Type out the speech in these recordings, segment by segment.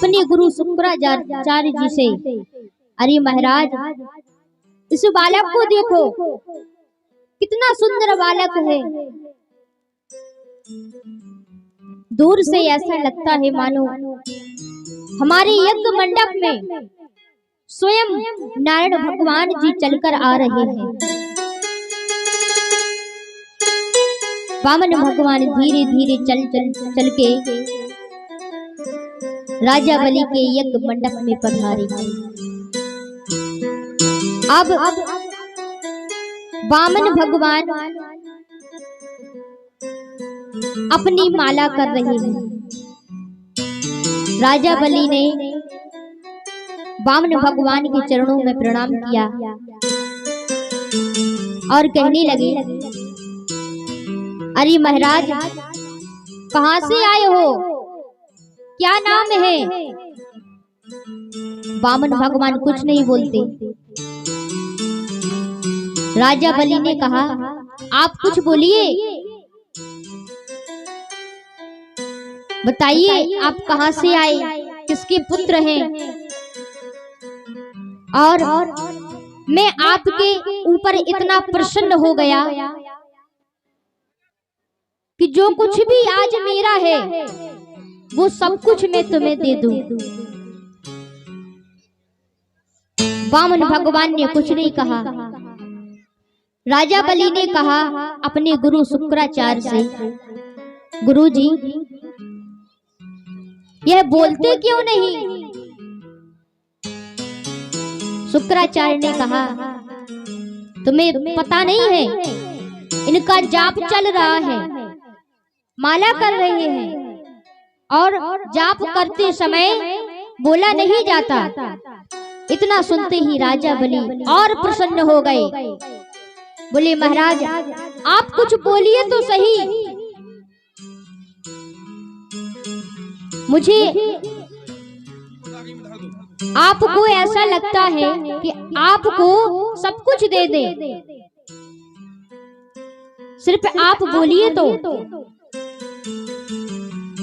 अपने गुरु शुक्राचार्य जी से, अरे महाराज इस बालक को देखो, कितना सुंदर बालक है। दूर से ऐसा लगता है मानो हमारे यज्ञ मंडप में स्वयं नारायण भगवान जी चलकर आ रहे हैं। वामन भगवान धीरे धीरे चल के राजा बलि के यज्ञ मंडप में पधारे। अब वामन भगवान अपनी माला कर रहे हैं। राजा बलि ने वामन भगवान के चरणों में प्रणाम किया और कहने लगे, अरे महाराज कहां से आए हो, क्या नाम है? वामन भगवान कुछ नहीं बोलते। राजा बलि ने कहा, आप कुछ बोलिए, बताइए आप कहां से आए, किसके पुत्र हैं? और मैं आपके ऊपर इतना प्रसन्न हो गया कि जो कुछ भी आज मेरा है वो सब कुछ मैं तुम्हें दे दूं। वामन भगवान ने कुछ नहीं कहा। राजा बलि ने कहा अपने गुरु शुक्राचार्य से, गुरुजी यह बोलते क्यों नहीं? शुक्राचार्य ने कहा, तुम्हें पता नहीं है, इनका जाप चल रहा है, माला कर रहे हैं और जाप करते समय बोला नहीं जाता। इतना सुनते ही राजा बलि और प्रसन्न हो गए। बोले, महाराज आप कुछ बोलिए तो सही, मुझे आपको ऐसा लगता है कि आपको सब कुछ दे दे, सिर्फ आप बोलिए तो।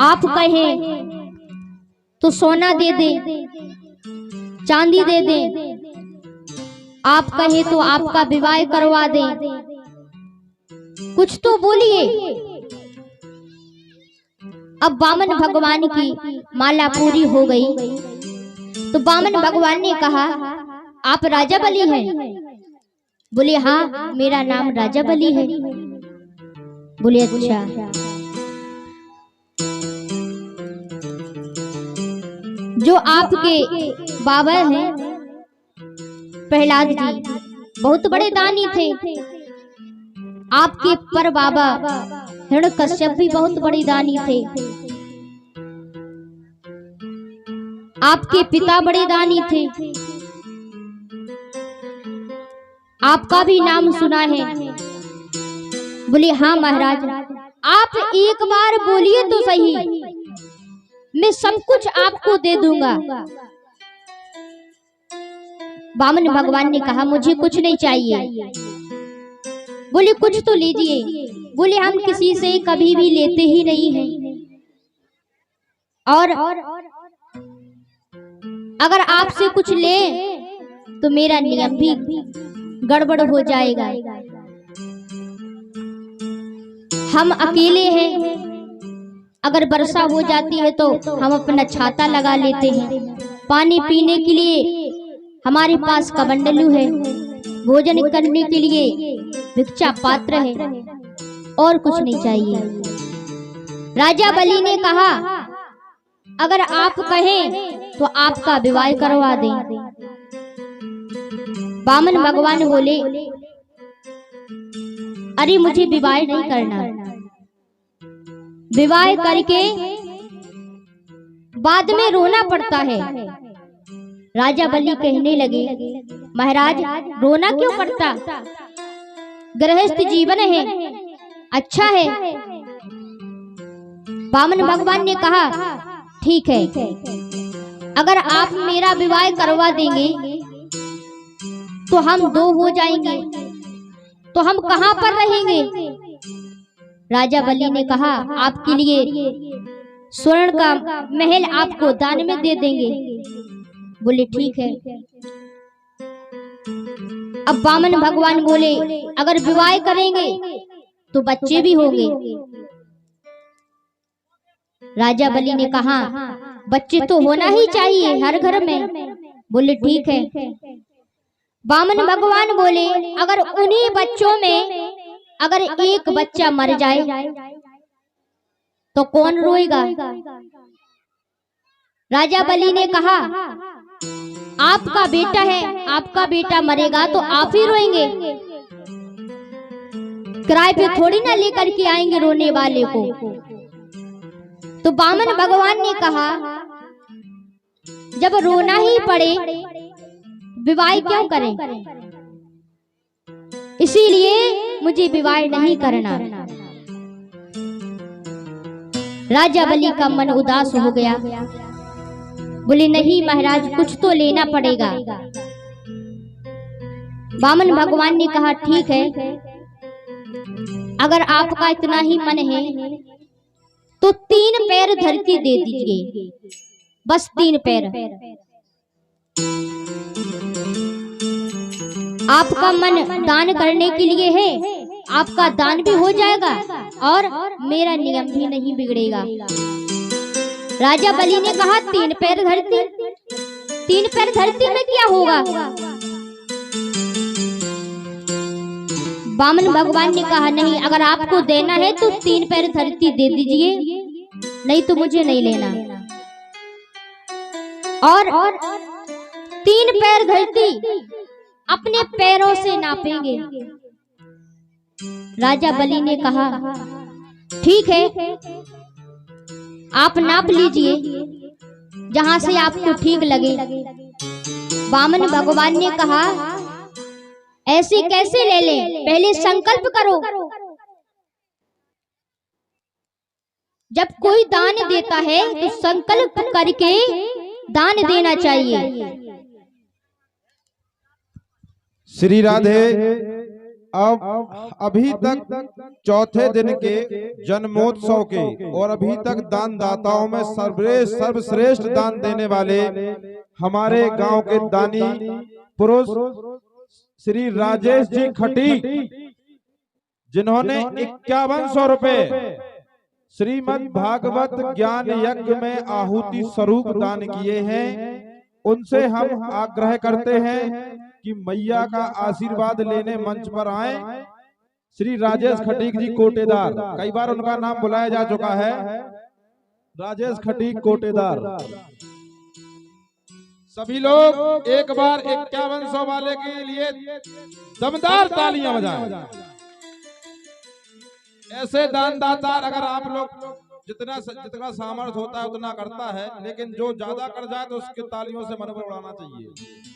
आप कहें तो सोना दे दे, चांदी दे दे, आप कहें तो आपका विवाह करवा दे, कुछ तो बोलिए। अब वामन भगवान की माला पूरी हो गई तो वामन भगवान ने कहा, आप राजा बलि हैं? बोले, हाँ मेरा नाम राजा बलि है। बोले, अच्छा जो आपके बाबा हैं प्रहलाद जी बहुत बड़े दानी थे, आपके पर बाबा हिरण्यकश्यप भी बहुत बड़े दानी थे, आपके पिता बड़े दानी थे, आपका भी नाम सुना है। बोले, हाँ महाराज आप एक बार बोलिए तो सही, मैं सब कुछ आपको दे दूंगा। वामन भगवान ने कहा, मुझे कुछ नहीं चाहिए। बोले, कुछ तो लीजिए। बोले, हम किसी से कभी भी लेते ही नहीं हैं, और अगर आपसे कुछ ले तो मेरा नियम भी गड़बड़ हो जाएगा। हम अकेले हैं, अगर वर्षा हो जाती है तो हम अपना छाता लगा लेते हैं, पानी पीने के लिए हमारे पास कमंडलू है, भोजन करने के लिए भिक्षा पात्र है, और कुछ नहीं चाहिए। राजा बलि ने कहा, अगर आप कहें तो आपका विवाह करवा दें। वामन भगवान बोले, अरे मुझे विवाह नहीं करना, विवाह करके बाद में रोना पड़ता है। राजा बलि कहने लगे, महाराज रोना क्यों पड़ता, गृहस्थ जीवन है, अच्छा है। वामन भगवान ने कहा, ठीक है, अगर आप मेरा विवाह करवा देंगे तो हम दो हो जाएंगे, तो हम कहां पर रहेंगे? राजा बलि ने कहा, आपके लिए स्वर्ण का महल आपको दान में दे देंगे। बोले ठीक है। अब वामन भगवान बोले अगर विवाह करेंगे तो बच्चे भी होंगे। राजा बलि ने कहा बच्चे तो होना ही चाहिए हर घर में। बोले ठीक है। वामन भगवान बोले अगर उन्हीं बच्चों में अगर एक बच्चा मर जाए तो कौन रोएगा? राजा बलि ने कहा आपका बेटा है, आपका बेटा मरेगा तो आप ही रोएंगे, किराए पे थोड़ी ना लेकर के आएंगे रोने वाले को। तो वामन भगवान ने कहा जब रोना ही पड़े विवाह क्यों करें, इसीलिए मुझे विवाह नहीं करना। राजा बलि का मन उदास हो गया। बोले नहीं महाराज कुछ तो लेना पड़ेगा। वामन भगवान ने कहा ठीक है, अगर आपका इतना ही मन है तो 3 पैर धरती दे दीजिए, बस 3 पैर। आपका मन दान करने के लिए है, आपका दान भी हो जाएगा और मेरा नियम भी नहीं बिगड़ेगा। राजा बलि ने कहा 3 पैर धरती, 3 पैर धरती में क्या होगा? वामन भगवान ने कहा नहीं, अगर आपको देना है तो 3 पैर धरती दे दीजिए, नहीं तो मुझे नहीं लेना। और 3 पैर धरती अपने पैरों से नापेंगे। राजा बलि ने कहा ठीक है, आप नाप लीजिए जहां से आपको ठीक लगे। वामन भगवान ने कहा ऐसे कैसे ले ले, पहले संकल्प करो। जब कोई दान देता है तो संकल्प करके दान देना चाहिए। श्री राधे, अब अभी तक चौथे दिन के जन्मोत्सव के और अभी तक दान दाताओं में सर्वश्रेष्ठ दान देने वाले हमारे गांव के दानी पुरुष श्री राजेश जी खटीक, जिन्होंने 5100 रुपए श्रीमद् भागवत ज्ञान यज्ञ में आहुति स्वरूप दान किए हैं, उनसे हम आग्रह करते हैं कि मैया का आशीर्वाद लेने मंच पर आए। श्री राजेश खटीक जी कोटेदार, कई बार उनका नाम बुलाया जा चुका है, राजेश खटीक कोटेदार। सभी लोग एक बार 5100 वाले के लिए दमदार तालियां बजाएं। ऐसे दानदातार अगर आप लोग जितना सामर्थ्य होता है उतना करता है, लेकिन जो ज्यादा कर जाए तो उसके तालियों से मन पर उड़ाना चाहिए,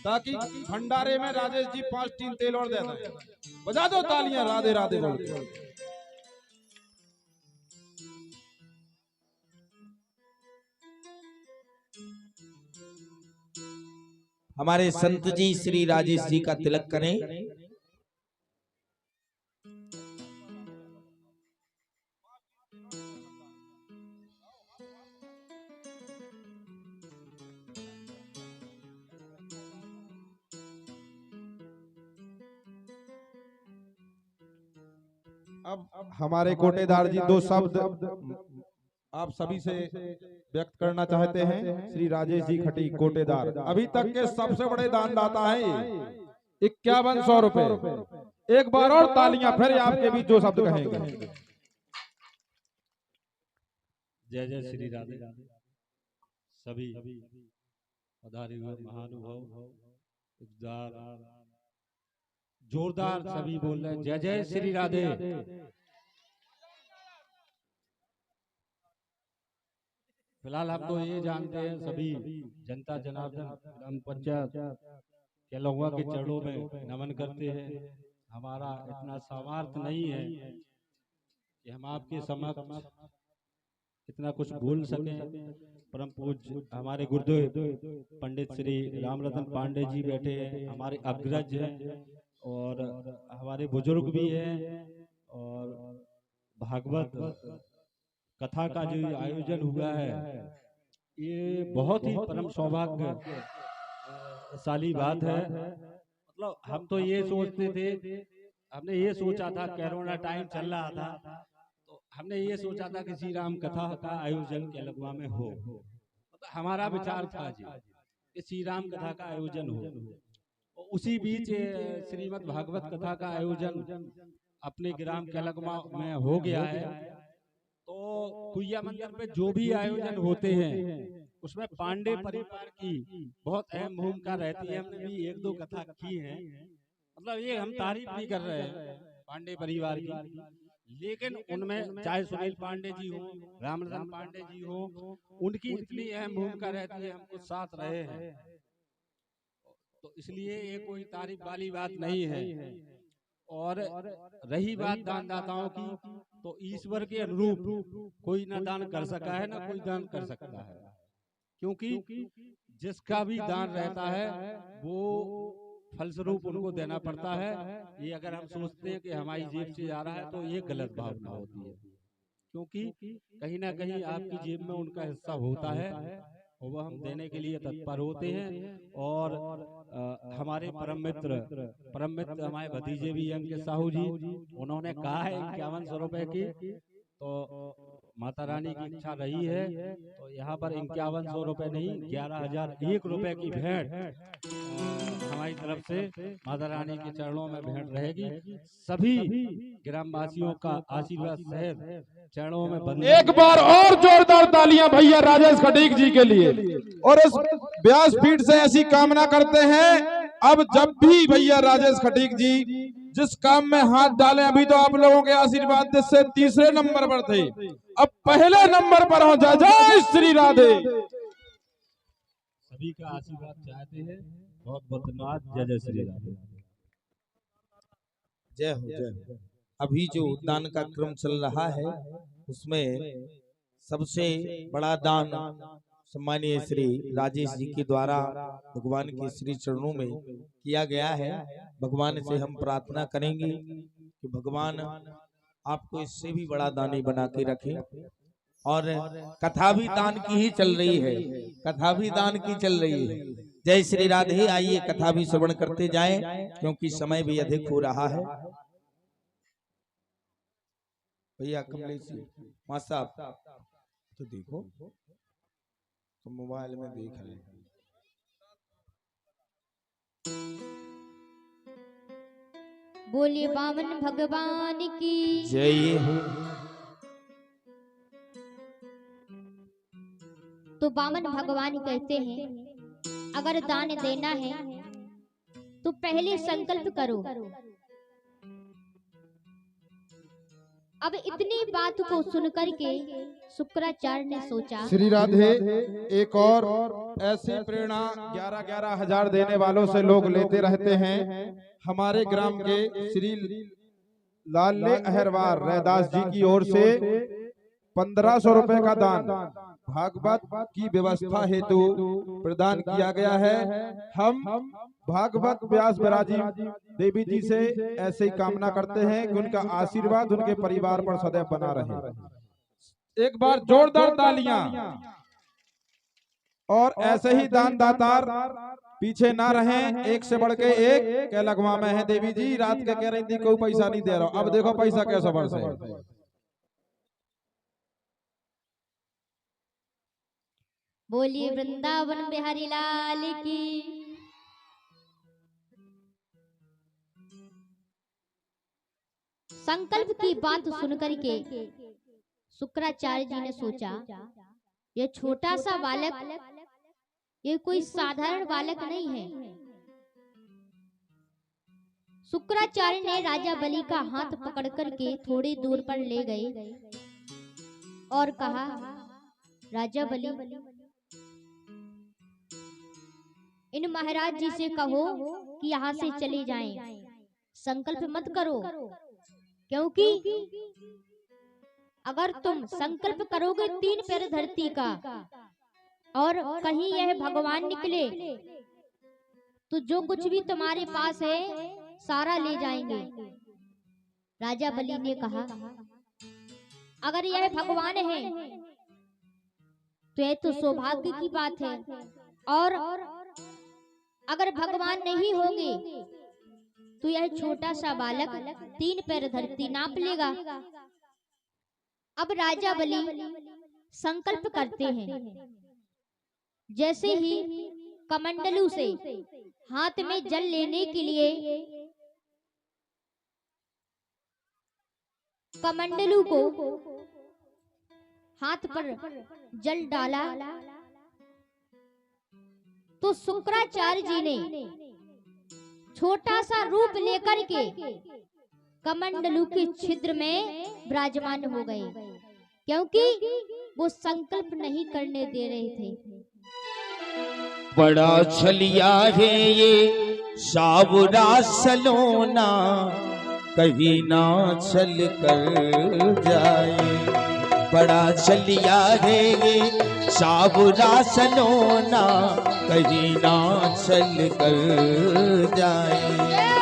ताकि भंडारे में राजेश जी 5 टीन तेल और दे दें। बजा दो तालियां राधे राधे बोल के। हमारे संत जी श्री राजेश जी का तिलक करें। अब हमारे कोटेदार जी 2 शब्द आप सभी से व्यक्त करना चाहते हैं। श्री राजेश जी खटीक कोटेदार अभी तक के सबसे बड़े दानदाता हैं, 5100 रुपए। एक बार और तालियां, फिर आपके बीच 2 शब्द कहेंगे। जय जय श्री राधे। सभी पधारे हुए महानुभाव जोरदार सभी बोल रहे हैं जय जय श्री राधे। फिलहाल हम तो ये जानते हैं सभी जनता जनार्दन ग्राम पंचायत के लोगों के चरणों में नमन करते हैं। हमारा इतना सामर्थ्य नहीं है कि हम आपके समक्ष इतना कुछ बोल सकें। परम पूज्य हमारे गुरुदेव पंडित श्री रामरतन पांडे जी बैठे हैं, हमारे अग्रज हैं और हमारे बुजुर्ग भी हैं और भागवत कथा का जो आयोजन हुआ है, ये बहुत ही परम सौभाग्यशाली बात है। मतलब हम तो ये सोचते थे, हमने ये सोचा था, कोरोना टाइम चल रहा था, तो हमने ये सोचा था कि श्री राम कथा का आयोजन केलगवा में हो। मतलब हमारा विचार था जी कि श्री राम कथा का आयोजन हो। उसी बीच श्रीमद् भागवत कथा का आयोजन अपने ग्राम केलगवा में हो गया है। तो कुइया मंदिर पे जो भी आयोजन होते हैं उसमें पांडे परिवार की बहुत अहम भूमिका रहती है। हमने भी एक दो कथा की है, मतलब ये हम तारीफ नहीं कर रहे हैं पांडे परिवार की, लेकिन उनमें चाहे सुनील पांडे जी हो, रामरतन पांडे जी हो, उनकी इतनी अहम भूमिका रहती है, हमको साथ रहे हैं। तो इसलिए ये कोई तारीफ वाली बात नहीं है। और रही बात दानदाताओं की, तो ईश्वर के अनुरूप कोई ना दान कर सका है ना कोई दान कर सकता है, क्योंकि जिसका भी दान रहता है वो फलस्वरूप उनको देना पड़ता है। ये अगर हम सोचते हैं कि हमारी जेब से जा रहा है तो ये गलत भावना होती है, क्योंकि कहीं ना कहीं आपकी जेब में उनका हिस्सा होता है और वह हम देने के लिए तत्पर होते हैं। और हमारे परम मित्र हमारे भतीजे भी अंकित साहू जी, उन्होंने कहा है 5100 रुपए की, तो माता रानी की इच्छा रही है तो यहाँ पर 5100 रुपए नहीं 11,001 रुपए की भेंट हमारी तरफ से माता रानी के चरणों में भेंट रहेगी। सभी ग्रामवासियों का आशीर्वाद सहित चरणों में बंद। एक बार और जोरदार तालियां भैया राजेश खटीक जी के लिए। और इस व्यासपीठ से ऐसी कामना करते हैं, अब जब भी भैया राजेश खटीक जी जिस काम में हाथ डालें, अभी तो आप लोगों के आशीर्वाद से तीसरे नंबर पर थे, अब पहले नंबर पर हो जाए। जय श्री राधे। सभी का आशीर्वाद चाहते हैं। बहुत बहुत धन्यवाद। जय जय श्री राधे। जय हो जय हो। अभी जो दान का क्रम चल रहा है उसमें सबसे बड़ा दान सम्मानीय श्री राजेश जी के द्वारा भगवान के श्री चरणों में किया गया है। भगवान से हम प्रार्थना करेंगे कि भगवान आपको इससे भी बड़ा दानी बना के रखे। और कथा भी दान की ही चल रही है, कथा भी दान की चल रही है। जय श्री राधे। आइए कथा भी श्रवण करते जाएं, क्योंकि समय भी अधिक हो रहा है। भैया कमलेश जी मां साहब तो देखो, तो मोबाइल में देख रहे हैं। बोलिए बामन भगवान की जय हो। तो बामन भगवान कहते हैं, अगर दान देना है तो पहले संकल्प करो। अब इतनी बात को सुनकर के शुक्राचार्य ने सोचा, श्री राधे। एक और ऐसी प्रेरणा 11-11 हजार देने वालों से लोग लेते रहते हैं। हमारे ग्राम के श्री लाले अहरवार रैदास जी की ओर से 1500 रुपए का दान भागवत की व्यवस्था हेतु प्रदान किया गया है। हम भागवत व्यास विराजी देवी जी से ऐसे ही कामना करते हैं कि उनका आशीर्वाद उनके परिवार पर सदैव बना रहे। एक बार जोरदार तालियां। और ऐसे ही दान दातार पीछे ना रहें, एक से बढ़ के एक केलगवा में है। देवी जी रात के कह रही थी कोई पैसा नहीं दे रहा, अब देखो पैसा कैसे बरसे। बोलिए वृंदावन बिहारी लाल की। संकल्प की बात सुनकर के शुक्राचार्य जी ने सोचा, ये छोटा सा बालक, ये कोई साधारण बालक नहीं है। शुक्राचार्य ने राजा बलि का हाथ पकड़ करके थोड़ी दूर पर ले गए और कहा, राजा बलि, इन महाराज जी से कहो कि यहाँ से चले जाएं, संकल्प मत करो, क्योंकि अगर तुम संकल्प करोगे 3 पैर धरती का और कहीं यह भगवान निकले तो जो कुछ भी तुम्हारे पास है सारा ले जाएंगे। राजा बलि ने कहा, अगर यह भगवान है तो यह तो सौभाग्य की बात है, और अगर भगवान नहीं होंगे तो यह छोटा सा बालक 3 पैर धरती नाप लेगा। अब राजा बलि संकल्प करते हैं, जैसे ही कमंडलू से हाथ में जल लेने के लिए कमंडलू को हाथ पर जल डाला तो शुक्राचार्य जी ने छोटा सा रूप लेकर के कमंडलू के छिद्र में विराजमान हो गए, क्योंकि वो संकल्प नहीं करने दे रहे थे। बड़ा छलिया है ये सावरा सलोना, कहीं ना छल कर जाए। बड़ा छलिया है ये सावरा सलोना, कहीं ना छल कर जाए।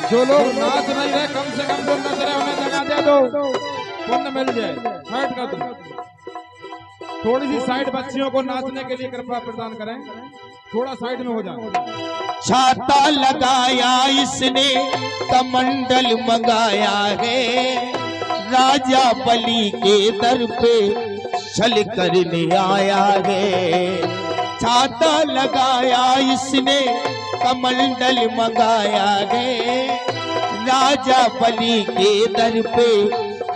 जो लोग नाच नहीं रहे, कम से कम जो नच रहे उन्हें जगह दे दो, पुण्य मिल जाए। साइड कर दो, थोड़ी सी साइड बच्चियों को नाचने के लिए कृपा प्रदान करें, थोड़ा साइड में हो जाए। छाता लगाया इसने, कमंडल मंगाया है, राजा बलि के दर पे छल करने आया है। छाता लगाया इसने, कमंडल मंगाया है, राजा बलि के दर पे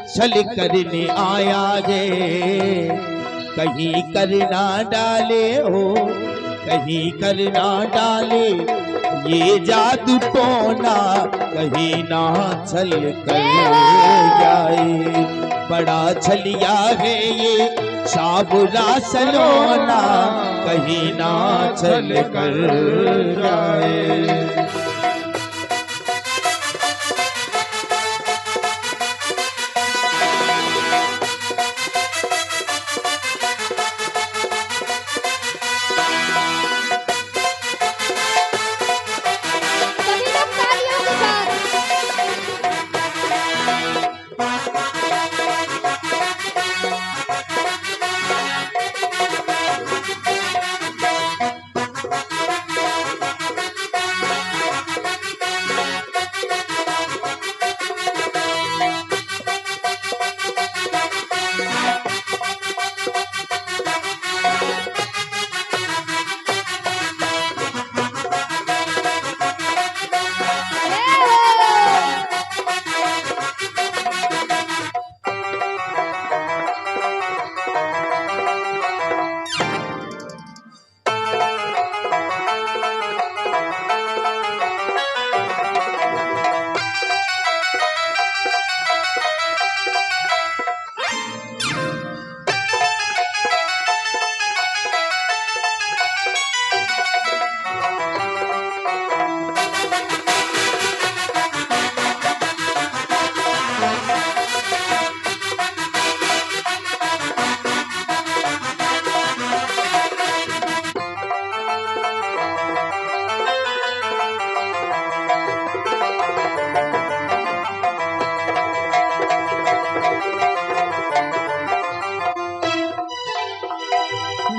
छल करने आया है। कहीं करना डाले हो, कहीं करना डाले ये जादू टोना, कहीं ना छल कर जाए। बड़ा छलिया है ये सावरा सलोना, कहीं ना छल कर जाए।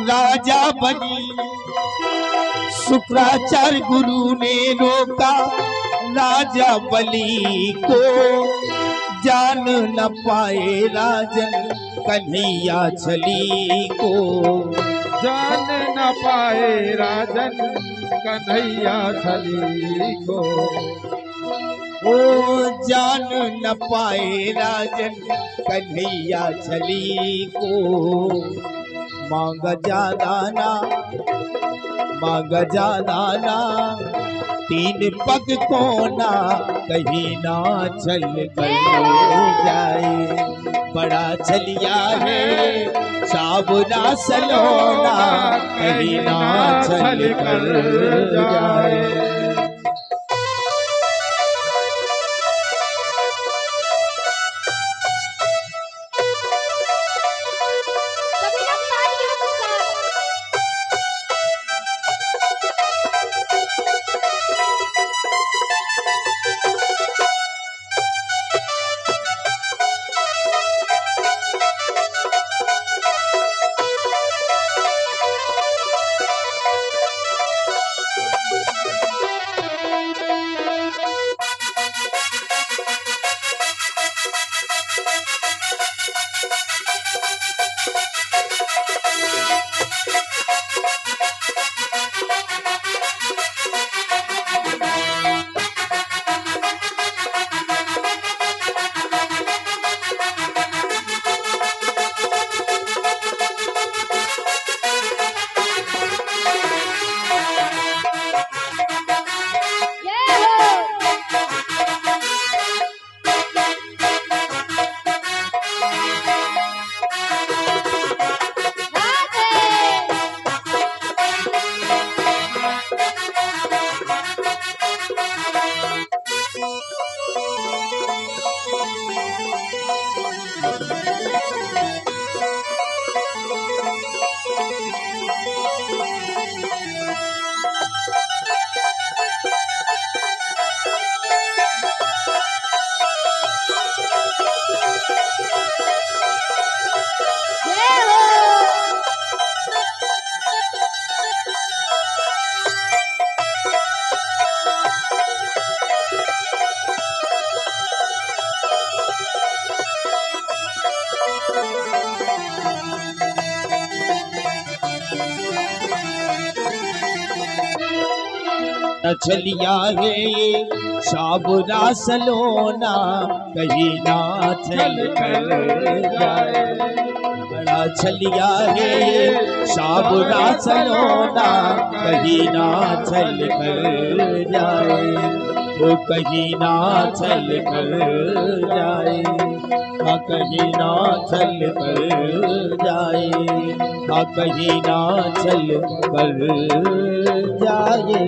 राजा बनी शुक्राचार्य गुरु ने रोका राजा बलि को, जान न पाए राजन कन्हैया छली को। जान न पाए राजन कन्हैया छली को। ओ जान न पाए राजन कन्हैया छली को। मांग जाना तीन पग को ना कहीं ना चल कर जाए। बड़ा छलिया है साबुना सलोना कहीं ना चल कर जाए। सभी लोग तालियों के साथ। छलिया है ये साबुना सलोना कहीं ना चल कर जाए। बड़ा छलिया है ये साबुना सलोना कहीं ना चल कर जाए। वो कहीं ना चल कर जाए। हाँ कहीं ना चल कर जाए। हाँ कहीं ना चल कर जाए।